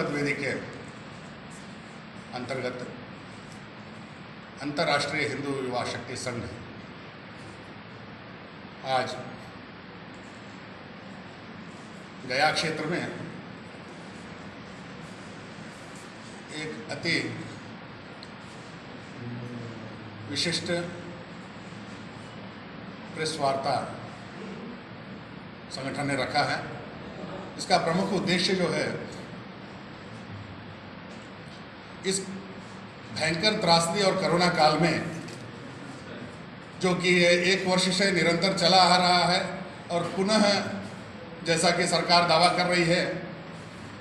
पद वेदी के अंतर्गत अंतर्राष्ट्रीय हिंदू युवा शक्ति संघ आज गया क्षेत्र में एक अति विशिष्ट प्रेस वार्ता संगठन ने रखा है। इसका प्रमुख उद्देश्य जो है, इस भयंकर त्रासदी और कोरोना काल में जो कि एक वर्ष से निरंतर चला आ रहा है और पुनः जैसा कि सरकार दावा कर रही है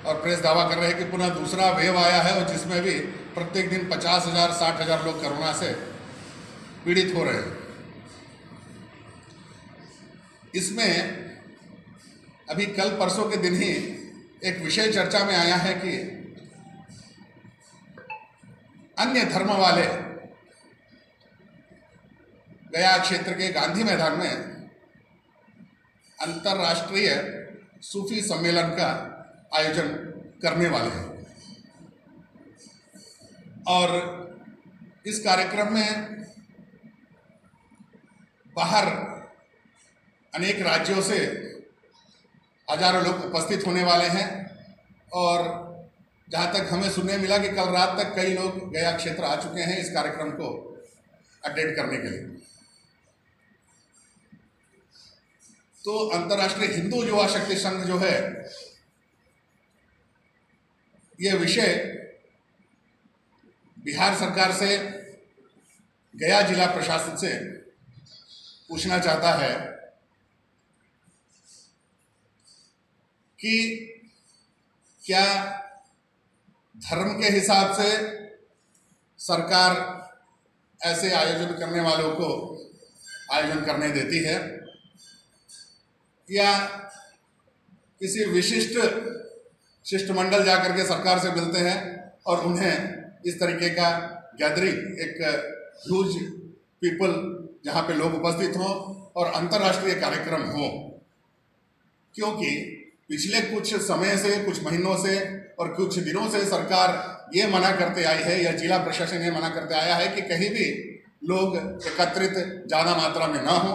और प्रेस दावा कर रहे हैं कि पुनः दूसरा वेव आया है और जिसमें भी प्रत्येक दिन 50,000 60,000 लोग कोरोना से पीड़ित हो रहे हैं। इसमें अभी कल परसों के दिन ही एक विषय चर्चा में आया है कि अन्य धर्म वाले गया क्षेत्र के गांधी मैदान में अंतर्राष्ट्रीय सूफी सम्मेलन का आयोजन करने वाले हैं और इस कार्यक्रम में बाहर अनेक राज्यों से हजारों लोग उपस्थित होने वाले हैं और जहाँ तक हमें सुनने मिला कि कल रात तक कई लोग गया क्षेत्र आ चुके हैं इस कार्यक्रम को अटेंड करने के लिए। तो अंतर्राष्ट्रीय हिंदू युवा शक्ति संघ जो है, ये विषय बिहार सरकार से, गया जिला प्रशासन से पूछना चाहता है कि क्या धर्म के हिसाब से सरकार ऐसे आयोजन करने वालों को आयोजन करने देती है या किसी विशिष्ट शिष्टमंडल जाकर के सरकार से मिलते हैं और उन्हें इस तरीके का गैदरिंग, एक ह्यूज पीपल जहाँ पे लोग उपस्थित हों और अंतर्राष्ट्रीय कार्यक्रम हो। क्योंकि पिछले कुछ समय से, कुछ महीनों से और कुछ दिनों से सरकार ये मना करते आई है या जिला प्रशासन ये मना करते आया है कि कहीं भी लोग एकत्रित ज़्यादा मात्रा में ना हो।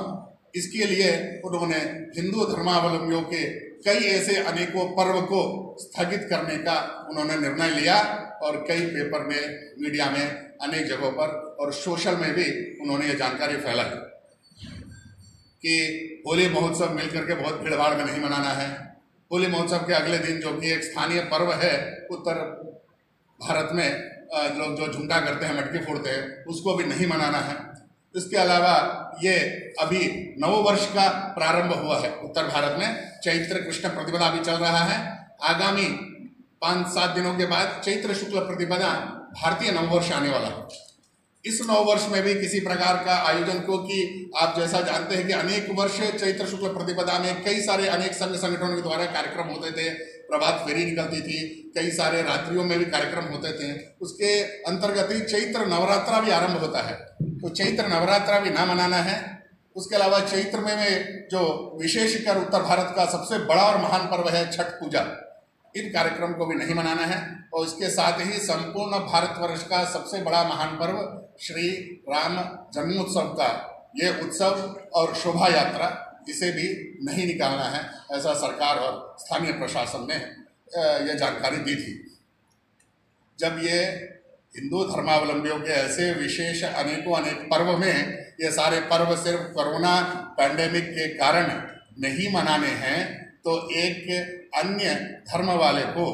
इसके लिए उन्होंने हिंदू धर्मावलंबियों के कई ऐसे अनेकों पर्व को स्थगित करने का उन्होंने निर्णय लिया और कई पेपर में, मीडिया में, अनेक जगहों पर और सोशल में भी उन्होंने ये जानकारी फैलाई कि होली महोत्सव मिलकर के बहुत भीड़भाड़ में नहीं मनाना है। होली महोत्सव के अगले दिन जो कि एक स्थानीय पर्व है, उत्तर भारत में लोग जो झुमका करते हैं, मटकी फोड़ते हैं, उसको भी नहीं मनाना है। इसके अलावा ये अभी नववर्ष का प्रारंभ हुआ है उत्तर भारत में, चैत्र कृष्ण प्रतिपदा भी चल रहा है। आगामी 5-7 दिनों के बाद चैत्र शुक्ल प्रतिपदा भारतीय नववर्ष आने वाला है। इस नववर्ष में भी किसी प्रकार का आयोजन, क्योंकि आप जैसा जानते हैं कि अनेक वर्ष चैत्र शुक्ल प्रतिपदा में कई सारे अनेक संघ संगठनों के द्वारा कार्यक्रम होते थे, प्रभात फेरी निकलती थी, कई सारे रात्रियों में भी कार्यक्रम होते थे। उसके अंतर्गत ही चैत्र नवरात्रा भी आरंभ होता है, तो चैत्र नवरात्रा भी ना मनाना है। उसके अलावा चैत्र में जो विशेषकर उत्तर भारत का सबसे बड़ा और महान पर्व है छठ पूजा, इन कार्यक्रम को भी नहीं मनाना है। और इसके साथ ही संपूर्ण भारतवर्ष का सबसे बड़ा महान पर्व श्री राम जन्मोत्सव का ये उत्सव और शोभा यात्रा, इसे भी नहीं निकालना है, ऐसा सरकार और स्थानीय प्रशासन ने यह जानकारी दी थी। जब ये हिंदू धर्मावलंबियों के ऐसे विशेष अनेकों अनेक पर्व में ये सारे पर्व सिर्फ कोरोना पैंडेमिक के कारण नहीं मनाने हैं, तो एक अन्य धर्म वाले को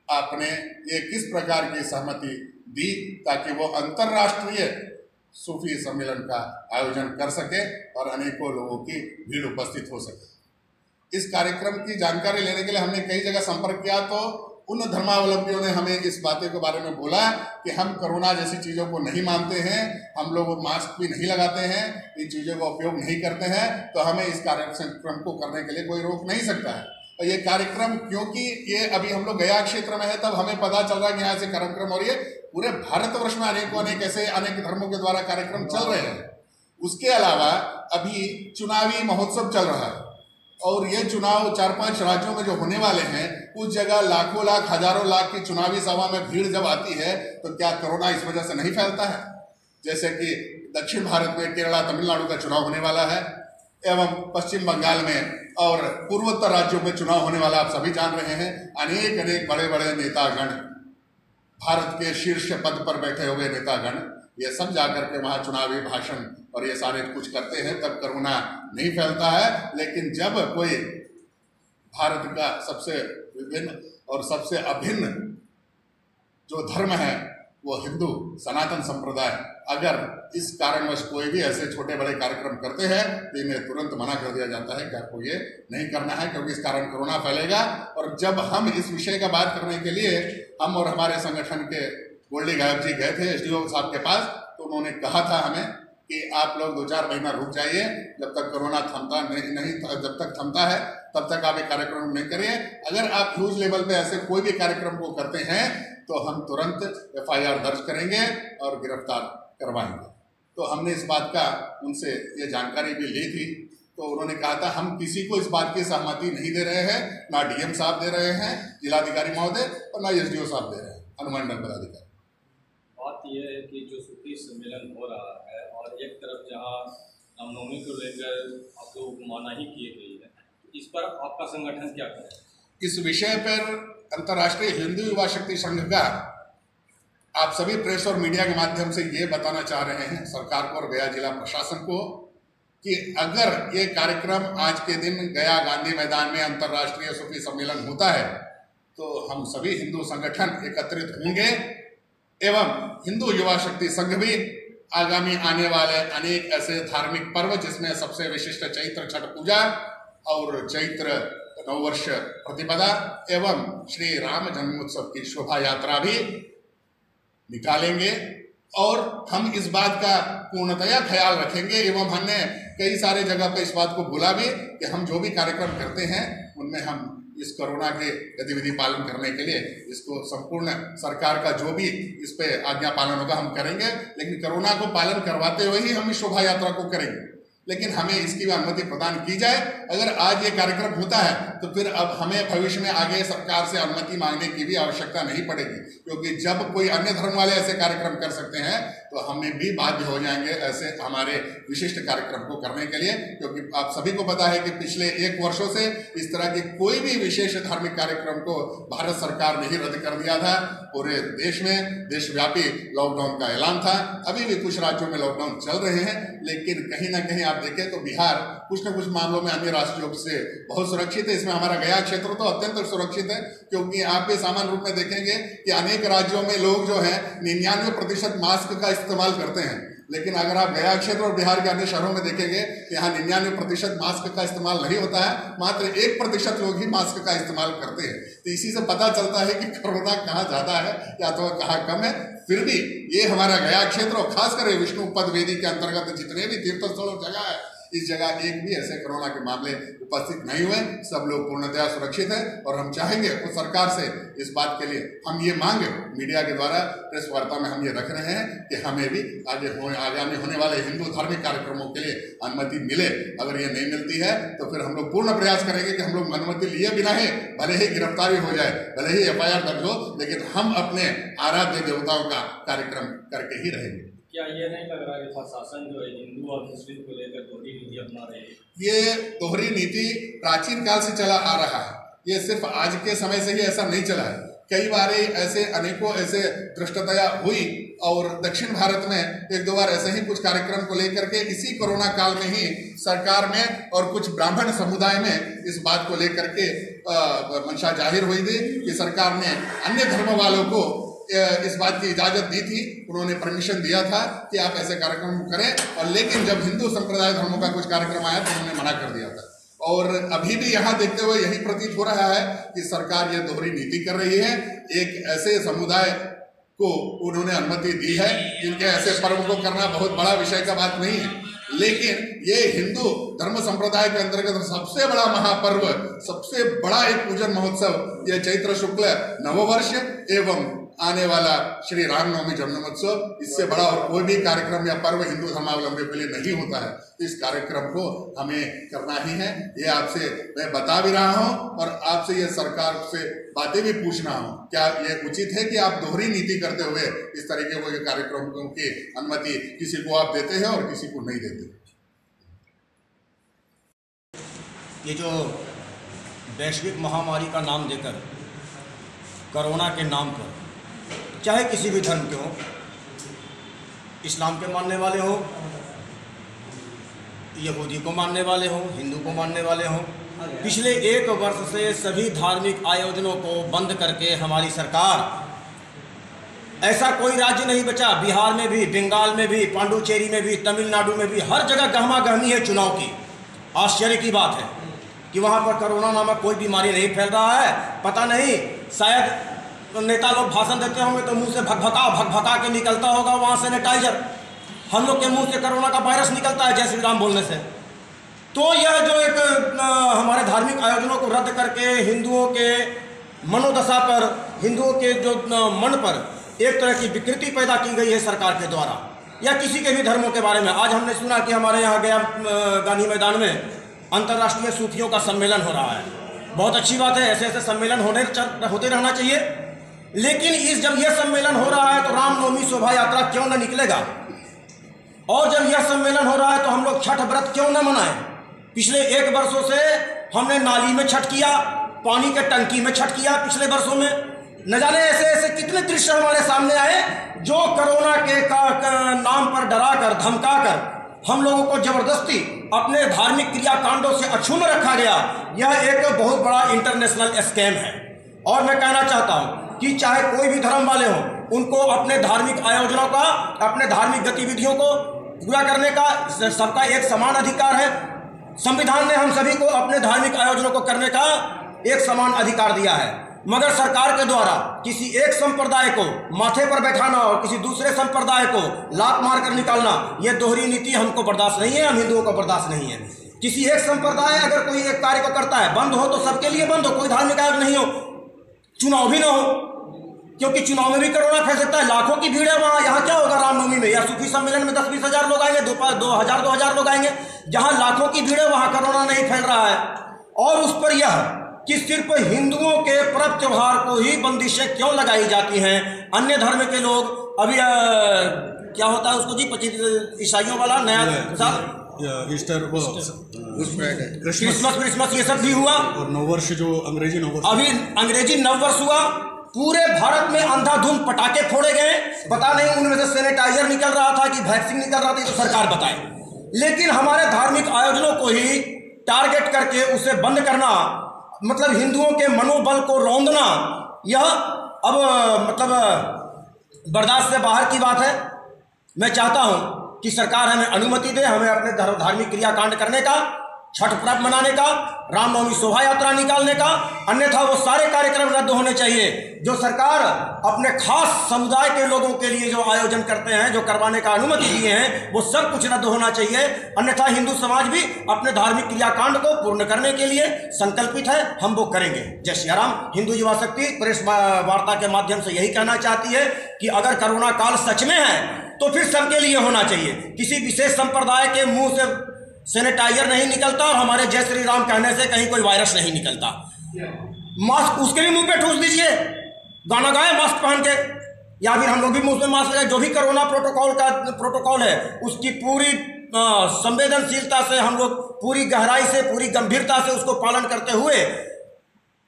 आपने ये किस प्रकार की सहमति दी ताकि वो अंतर्राष्ट्रीय सूफी सम्मेलन का आयोजन कर सके और अनेकों लोगों की भीड़ उपस्थित हो सके। इस कार्यक्रम की जानकारी लेने के लिए हमने कई जगह संपर्क किया, तो उन धर्मावलंबियों ने हमें इस बातें के बारे में बोला कि हम कोरोना जैसी चीज़ों को नहीं मानते हैं, हम लोग मास्क भी नहीं लगाते हैं, इन चीज़ों का उपयोग नहीं करते हैं, तो हमें इस कार्यक्रम को करने के लिए कोई रोक नहीं सकता है। और ये कार्यक्रम, क्योंकि ये अभी हम लोग गया क्षेत्र में है, तब हमें पता चल रहा है कि यहाँ से कार्यक्रम और ये पूरे भारतवर्ष में अनेक ऐसे अनेक धर्मों के द्वारा कार्यक्रम चल रहे हैं। उसके अलावा अभी चुनावी महोत्सव चल रहा है और ये चुनाव 4-5 राज्यों में जो होने वाले हैं, उस जगह लाखों लाख, हजारों लाख की चुनावी सभा में भीड़ जब आती है तो क्या कोरोना इस वजह से नहीं फैलता है? जैसे कि दक्षिण भारत में केरला, तमिलनाडु का चुनाव होने वाला है, एवं पश्चिम बंगाल में और पूर्वोत्तर राज्यों में चुनाव होने वाला आप सभी जान रहे हैं। अनेक अनेक बड़े बड़े नेतागण, भारत के शीर्ष पद पर बैठे हुए नेतागण, ये सब जाकर के वहाँ चुनावी भाषण और ये सारे कुछ करते हैं, तब कोरोना नहीं फैलता है। लेकिन जब कोई भारत का सबसे विभिन्न और सबसे अभिन्न जो धर्म है वो हिंदू सनातन संप्रदाय, अगर इस कारणवश कोई भी ऐसे छोटे बड़े कार्यक्रम करते हैं तो इन्हें तुरंत मना कर दिया जाता है कि आपको ये नहीं करना है, क्योंकि इस कारण कोरोना फैलेगा। और जब हम इस विषय का बात करने के लिए हम और हमारे संगठन के गोल्डी गायब जी गए थे एसडीओ साहब के पास, तो उन्होंने कहा था हमें कि आप लोग 2-4 महीना रुक जाइए, जब तक कोरोना थमता नहीं जब तक थमता है तब तक आप एक कार्यक्रम नहीं करिए। अगर आप ह्यूज लेवल पे ऐसे कोई भी कार्यक्रम को करते हैं तो हम तुरंत FIR दर्ज करेंगे और गिरफ्तार करवाएंगे। तो हमने इस बात का उनसे ये जानकारी भी ली थी, तो उन्होंने कहा था हम किसी को इस बात की सहमति नहीं दे रहे हैं, ना DM साहब दे रहे हैं, जिलाधिकारी महोदय, और ना SDO साहब दे रहे हैं, अनुमंडल पदाधिकारी। बात यह है कि जो सूफी सम्मेलन हो रहा है और एक तरफ जहां रामनवमी को लेकर आप लोग मनाही किए गई है, इस पर आपका संगठन क्या करेगा? इस विषय पर अंतर्राष्ट्रीय हिंदू युवा शक्ति संघ का आप सभी प्रेस और मीडिया के माध्यम से ये बताना चाह रहे हैं सरकार को और गया जिला प्रशासन को कि अगर ये कार्यक्रम आज के दिन गया गांधी मैदान में अंतर्राष्ट्रीय सूफी सम्मेलन होता है तो हम सभी हिंदू संगठन एकत्रित होंगे एवं हिंदू युवा शक्ति संघ भी आगामी आने वाले अनेक ऐसे धार्मिक पर्व, जिसमें सबसे विशिष्ट चैत्र छठ पूजा और चैत्र नववर्ष प्रतिपदा एवं श्री राम जन्मोत्सव की शोभा यात्रा भी निकालेंगे। और हम इस बात का पूर्णतया ख्याल रखेंगे एवं हमने कई सारे जगह पे इस बात को बोला भी कि हम जो भी कार्यक्रम करते हैं उनमें हम इस कोरोना के गतिविधि पालन करने के लिए इसको संपूर्ण सरकार का जो भी इस पे आज्ञा पालन होगा हम करेंगे, लेकिन कोरोना को पालन करवाते हुए ही हम इस शोभा यात्रा को करेंगे। लेकिन हमें इसकी भी अनुमति प्रदान की जाए। अगर आज ये कार्यक्रम होता है तो फिर अब हमें भविष्य में आगे सरकार से अनुमति मांगने की भी आवश्यकता नहीं पड़ेगी, क्योंकि जब कोई अन्य धर्म वाले ऐसे कार्यक्रम कर सकते हैं तो हमें भी बाध्य हो जाएंगे ऐसे हमारे विशिष्ट कार्यक्रम को करने के लिए। क्योंकि आप सभी को पता है कि पिछले 1 वर्षों से इस तरह के कोई भी विशेष धार्मिक कार्यक्रम को भारत सरकार ने ही रद्द कर दिया था। पूरे देश में देशव्यापी लॉकडाउन का ऐलान था, अभी भी कुछ राज्यों में लॉकडाउन चल रहे हैं, लेकिन कहीं ना कहीं आप देखें तो बिहार कुछ न कुछ मामलों में अन्य राज्यों से बहुत सुरक्षित है। इसमें हमारा गया क्षेत्र तो अत्यंत सुरक्षित है, क्योंकि आप भी सामान्य रूप में देखेंगे कि अनेक राज्यों में लोग जो है 99% मास्क का इस्तेमाल करते हैं, लेकिन अगर आप गया क्षेत्र और बिहार के अन्य शहरों में देखेंगे यहाँ 99% मास्क का इस्तेमाल नहीं होता है, मात्र 1% लोग ही मास्क का इस्तेमाल करते हैं। तो इसी से पता चलता है कि कोरोना कहाँ ज्यादा है या तो कहाँ कम है। फिर भी ये हमारा गया क्षेत्र और खासकर विष्णु पद वेदी के अंतर्गत जितने भी तीर्थ स्थल और जगह है, इस जगह एक भी ऐसे कोरोना के मामले उपस्थित नहीं हुए, सब लोग पूर्णतया सुरक्षित है। और हम चाहेंगे उस सरकार से इस बात के लिए हम ये मांग मीडिया के द्वारा प्रेस वार्ता में हम ये रख रहे हैं कि हमें भी आगामी होने वाले हिंदू धार्मिक कार्यक्रमों के लिए अनुमति मिले। अगर ये नहीं मिलती है तो फिर हम लोग पूर्ण प्रयास करेंगे कि हम लोग अनुमति लिए बिना ही, भले ही गिरफ्तारी हो जाए, भले ही FIR दर्ज हो, लेकिन हम अपने आराध्य देवताओं का कार्यक्रम करके ही रहेंगे। क्या ये नहीं लग रहा कि प्रशासन जो है हिंदू और मुस्लिम को लेकर दोहरी नीति अपना रही है? ये दोहरी नीति प्राचीन काल से चला आ रहा है, ये सिर्फ आज के समय से ही ऐसा नहीं चला है। कई बार ऐसे अनेकों ऐसे दृष्टतया हुई और दक्षिण भारत में 1-2 बार ऐसे ही कुछ कार्यक्रम को लेकर के इसी कोरोना काल में ही सरकार में और कुछ ब्राह्मण समुदाय में इस बात को लेकर के मंशा जाहिर हुई थी कि सरकार ने अन्य धर्म वालों को इस बात की इजाजत दी थी, उन्होंने परमिशन दिया था कि आप ऐसे कार्यक्रम करें। और लेकिन जब हिंदू संप्रदाय धर्मों का कुछ कार्यक्रम आया तो उन्होंने मना कर दिया था। और अभी भी यहाँ देखते हुए यही प्रतीत हो रहा है कि सरकार ये दोहरी नीति कर रही है। एक ऐसे समुदाय को उन्होंने अनुमति दी है जिनके ऐसे पर्व को करना बहुत बड़ा विषय का बात नहीं है, लेकिन ये हिंदू धर्म संप्रदाय के अंतर्गत सबसे बड़ा महापर्व, सबसे बड़ा एक पूजन महोत्सव ये चैत्र शुक्ल नववर्ष एवं आने वाला श्री रामनवमी जन्मोत्सव, इससे बड़ा और कोई भी कार्यक्रम या पर्व हिंदू धर्मावलंबियों के लिए नहीं होता है। इस कार्यक्रम को हमें करना ही है, ये आपसे मैं बता भी रहा हूँ और आपसे ये सरकार से बातें भी पूछना हूँ, क्या ये उचित है कि आप दोहरी नीति करते हुए इस तरीके के कार्यक्रमों की अनुमति किसी को आप देते हैं और किसी को नहीं देते? ये जो वैश्विक महामारी का नाम देकर कोरोना के नाम पर चाहे किसी भी धर्म के हो, इस्लाम के मानने वाले हो, यहूदी को मानने वाले हो, हिंदू को मानने वाले हो, पिछले 1 वर्ष से सभी धार्मिक आयोजनों को बंद करके हमारी सरकार, ऐसा कोई राज्य नहीं बचा, बिहार में भी, बंगाल में भी, पांडुचेरी में भी, तमिलनाडु में भी, हर जगह गहमा गहमी है चुनाव की। आश्चर्य की बात है कि वहाँ पर कोरोना नामक कोई बीमारी नहीं फैल रहा है। पता नहीं, शायद तो नेता लोग भाषण देते होंगे तो मुंह से भगभका के निकलता होगा वहाँ सैनिटाइजर। हम लोग के मुंह से कोरोना का वायरस निकलता है जय श्री राम बोलने से। तो यह जो एक हमारे धार्मिक आयोजनों को रद्द करके हिंदुओं के मनोदशा पर, हिंदुओं के जो मन पर एक तरह की विकृति पैदा की गई है सरकार के द्वारा, या किसी के भी धर्मों के बारे में। आज हमने सुना कि हमारे यहाँ गया गांधी मैदान में अंतर्राष्ट्रीय सूफियों का सम्मेलन हो रहा है। बहुत अच्छी बात है, ऐसे ऐसे सम्मेलन होते रहना चाहिए। लेकिन जब यह सम्मेलन हो रहा है तो रामनवमी शोभा यात्रा क्यों न निकलेगा? और जब यह सम्मेलन हो रहा है तो हम लोग छठ व्रत क्यों न मनाएं? पिछले 1 वर्षों से हमने नाली में छठ किया, पानी के टंकी में छठ किया। पिछले वर्षों में न जाने ऐसे ऐसे कितने दृश्य हमारे सामने आए जो कोरोना के नाम पर डराकर धमकाकर हम लोगों को जबरदस्ती अपने धार्मिक क्रियाकांडों से अछूत रखा गया। यह एक बहुत बड़ा इंटरनेशनल स्कैम है। और मैं कहना चाहता हूं कि चाहे कोई भी धर्म वाले हों, उनको अपने धार्मिक आयोजनों का, अपने धार्मिक गतिविधियों को पूरा करने का सबका एक समान अधिकार है। संविधान ने हम सभी को अपने धार्मिक आयोजनों को करने का एक समान अधिकार दिया है। मगर सरकार के द्वारा किसी एक संप्रदाय को माथे पर बैठाना और किसी दूसरे संप्रदाय को लात मार कर निकालना, यह दोहरी नीति हमको बर्दाश्त नहीं है, हम हिंदुओं को बर्दाश्त नहीं है। किसी एक संप्रदाय अगर कोई एक कार्य को करता है, बंद हो तो सबके लिए बंद हो, कोई धार्मिक आयोजन नहीं हो, चुनाव भी ना हो, क्योंकि चुनाव में भी कोरोना फैल सकता है। लाखों की भीड़ है वहाँ। यहाँ क्या होगा रामनवमी में या सूफी सम्मेलन में 10-20 हज़ार लोग आएंगे, 2,000 लोग आएंगे। जहाँ लाखों की भीड़ है वहाँ कोरोना नहीं फैल रहा है। और उस पर यह कि सिर्फ हिंदुओं के पर्व त्योहार को ही बंदिशें क्यों लगाई जाती हैं? अन्य धर्म के लोग अभी क्या होता है उसको जी, 25 ईसाइयों वाला नया साल, ईस्टर, क्रिसमस ये सब भी हुआ। और नववर्ष जो अंग्रेजी नववर्ष, अभी अंग्रेजी नववर्ष हुआ। पूरे भारत में अंधाधुंध पटाखे फोड़े गए। पता नहीं उनमें से सैनिटाइजर निकल रहा था कि वैक्सीन निकल रहा था, तो सरकार बताए। लेकिन हमारे धार्मिक आयोजनों को ही टारगेट करके उसे बंद करना, मतलब हिंदुओं के मनोबल को रौंदना, यह अब मतलब बर्दाश्त से बाहर की बात है। मैं चाहता हूं कि सरकार हमें अनुमति दे, हमें अपने धार्मिक क्रियाकांड करने का, छठ पर्व मनाने का, रामनवमी शोभा यात्रा निकालने का। अन्यथा वो सारे कार्यक्रम रद्द होने चाहिए जो सरकार अपने खास समुदाय के लोगों के लिए जो आयोजन करते हैं, जो करवाने का अनुमति दिए हैं, वो सब कुछ रद्द होना चाहिए। अन्यथा हिंदू समाज भी अपने धार्मिक क्रियाकांड को पूर्ण करने के लिए संकल्पित है, हम वो करेंगे। जय श्री राम। हिंदू युवा शक्ति प्रेस वार्ता के माध्यम से यही कहना चाहती है कि अगर कोरोना काल सच में है तो फिर सबके लिए होना चाहिए। किसी विशेष संप्रदाय के मुंह से सैनिटाइजर नहीं निकलता और हमारे जय श्री राम कहने से कहीं कोई वायरस नहीं निकलता। मास्क उसके भी मुंह पे ठूस दीजिए, गाना गाए मास्क पहन के, या फिर हम लोग भी मुंह में मास्क लगाए। जो भी कोरोना प्रोटोकॉल है उसकी पूरी संवेदनशीलता से हम लोग पूरी गहराई से, पूरी गंभीरता से उसको पालन करते हुए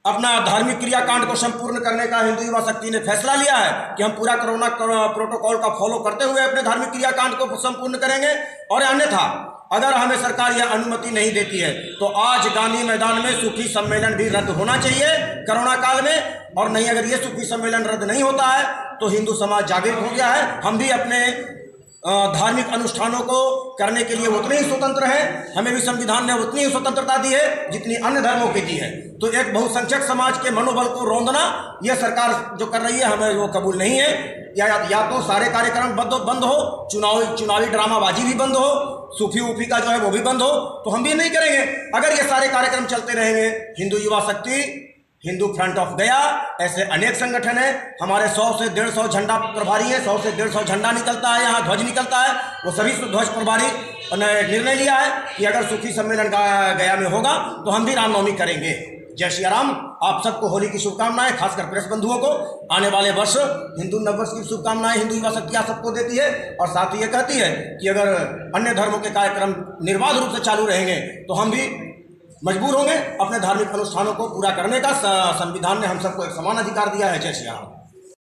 अपना धार्मिक क्रियाकांड को संपूर्ण करने का हिंदू युवा शक्ति ने फैसला लिया है कि हम पूरा कोरोना प्रोटोकॉल का फॉलो करते हुए अपने धार्मिक क्रियाकांड को संपूर्ण करेंगे। और अन्यथा अगर हमें सरकार यह अनुमति नहीं देती है तो आज गांधी मैदान में सूफी सम्मेलन भी रद्द होना चाहिए कोरोना काल में। और नहीं, अगर ये सूफी सम्मेलन रद्द नहीं होता है तो हिंदू समाज जागृत हो गया है। हम भी अपने धार्मिक अनुष्ठानों को करने के लिए उतने ही स्वतंत्र हैं। हमें भी संविधान ने उतनी ही स्वतंत्रता दी है जितनी अन्य धर्मों की दी है। तो एक बहुसंख्यक समाज के मनोबल को रौंदना यह सरकार जो कर रही है, हमें वो कबूल नहीं है। या तो सारे कार्यक्रम बंद हो, चुनावी ड्रामाबाजी भी बंद हो, सूफी ऊफी का जो है वो भी बंद हो, तो हम भी नहीं करेंगे। अगर ये सारे कार्यक्रम चलते रहेंगे, हिंदू युवा शक्ति हिंदू फ्रंट ऑफ गया, ऐसे अनेक संगठन हैं। हमारे 100 से 150 झंडा प्रभारी है, 100 से 150 झंडा निकलता है, यहाँ ध्वज निकलता है। वो सभी ध्वज प्रभारी ने निर्णय लिया है कि अगर सुखी सम्मेलन का गया में होगा तो हम भी रामनवमी करेंगे। जय श्री राम। आप सबको होली की शुभकामनाएं, खासकर प्रेस बंधुओं को आने वाले वर्ष हिंदू नववर्ष की शुभकामनाएं हिंदू युवा शक्ति सबको देती है। और साथ ही ये कहती है कि अगर अन्य धर्मों के कार्यक्रम निर्बाध रूप से चालू रहेंगे तो हम भी मजबूर होंगे अपने धार्मिक अनुष्ठानों को पूरा करने का। संविधान ने हम सबको एक समान अधिकार दिया है। जय श्री राम।